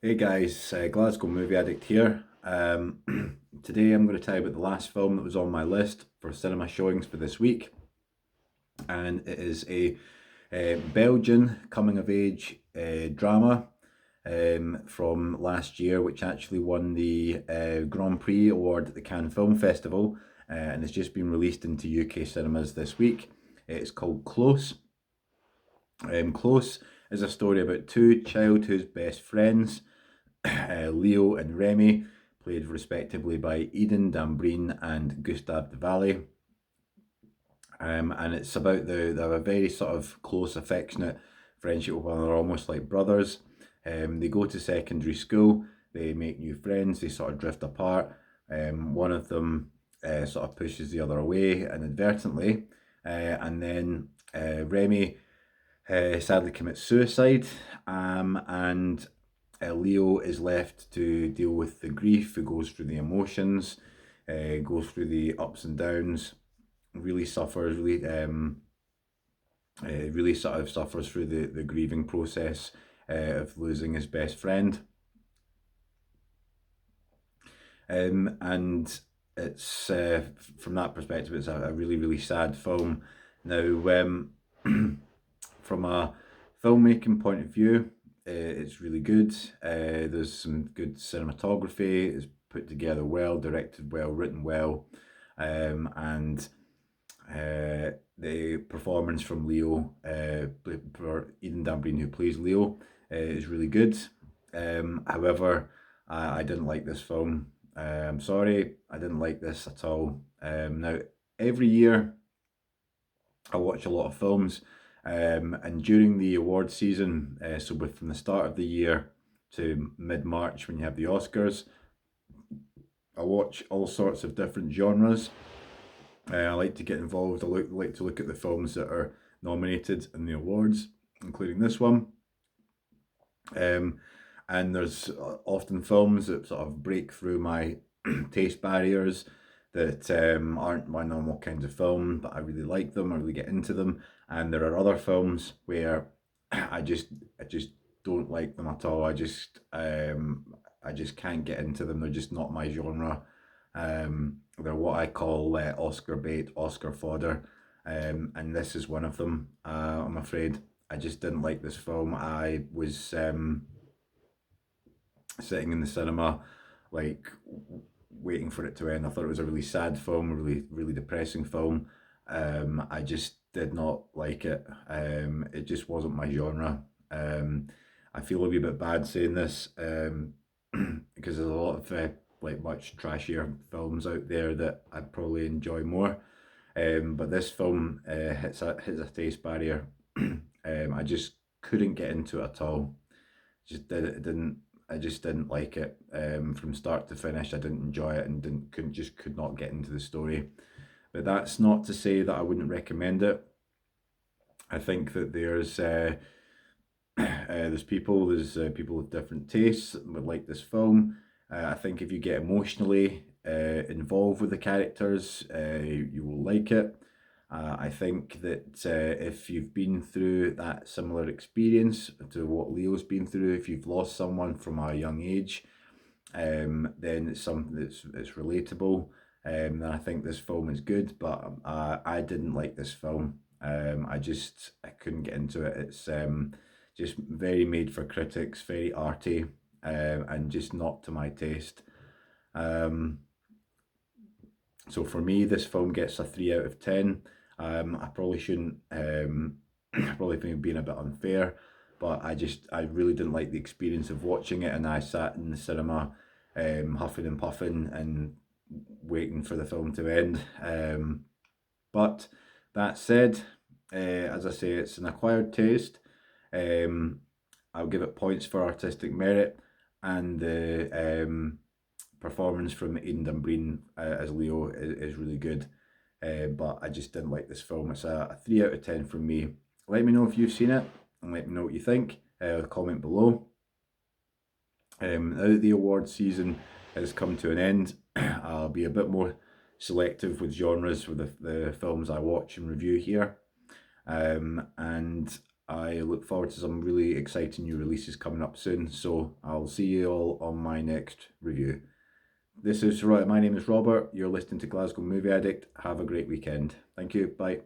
Hey guys, Glasgow Movie Addict here. Today I'm going to tell you about the last film that was on my list for cinema showings for this week, and it is a Belgian coming of age drama from last year, which actually won the Grand Prix award at the Cannes Film Festival, and it's just been released into UK cinemas this week. It's called Close. Close is a story about two childhood best friends, Leo and Remy, played respectively by Eden Dambreen and Gustave de Valle. And it's about they have a very sort of close, affectionate friendship with one another, almost like brothers. They go to secondary school, they make new friends, they sort of drift apart. One of them sort of pushes the other away inadvertently, and then Remy sadly commits suicide, and Leo is left to deal with the grief. He goes through the emotions, goes through the ups and downs, really suffers, really sort of suffers through the grieving process of losing his best friend. And it's from that perspective, it's a really sad film. Now, from a filmmaking point of view, it's really good. There's some good cinematography. It's put together well, directed well, written well, and the performance from Leo, for Eden Dambreen, who plays Leo, is really good. However, I didn't like this film. I'm sorry, I didn't like this at all. Now, every year I watch a lot of films, and during the award season, from the start of the year to mid-March when you have the Oscars, I watch all sorts of different genres. I like to get involved. I like to look at the films that are nominated in the awards, including this one. And there's often films that sort of break through my taste barriers that aren't my normal kinds of film, but I really like them, I really get into them. And there are other films where I just don't like them at all. I just can't get into them. They're just not my genre. They're what I call Oscar bait, Oscar fodder, and this is one of them. I'm afraid I just didn't like this film. I was sitting in the cinema, like waiting for it to end. I thought it was a really sad film, a really depressing film. I just did not like it. It just wasn't my genre. I feel a wee bit bad saying this, because there's a lot of like much trashier films out there that I'd probably enjoy more. But this film hits a taste barrier. I just couldn't get into it at all. Just did it didn't I just didn't like it from start to finish. I didn't enjoy it and didn't couldn't just could not get into the story. But that's not to say that I wouldn't recommend it. I think that there's people with different tastes that would like this film. I think if you get emotionally involved with the characters, you will like it. I think that if you've been through that similar experience to what Leo's been through, if you've lost someone from a young age, then it's something that's relatable. Then I think this film is good, but I didn't like this film. I couldn't get into it. It's just very made for critics, very arty, and just not to my taste. Um, so for me, this film gets a 3 out of 10. I probably shouldn't. I probably think being a bit unfair, but I really didn't like the experience of watching it, and I sat in the cinema, huffing and puffing and waiting for the film to end. But that said, as I say, it's an acquired taste. Um, I'll give it points for artistic merit, and the performance from Aidan Dunbreen as Leo is really good. But I just didn't like this film. It's a 3 out of 10 from me. Let me know if you've seen it and let me know what you think. Comment below. Now that the award season has come to an end, I'll be a bit more selective with genres with the films I watch and review here. And I look forward to some really exciting new releases coming up soon. So I'll see you all on my next review. My name is Robert. You're listening to Glasgow Movie Addict. Have a great weekend. Thank you. Bye.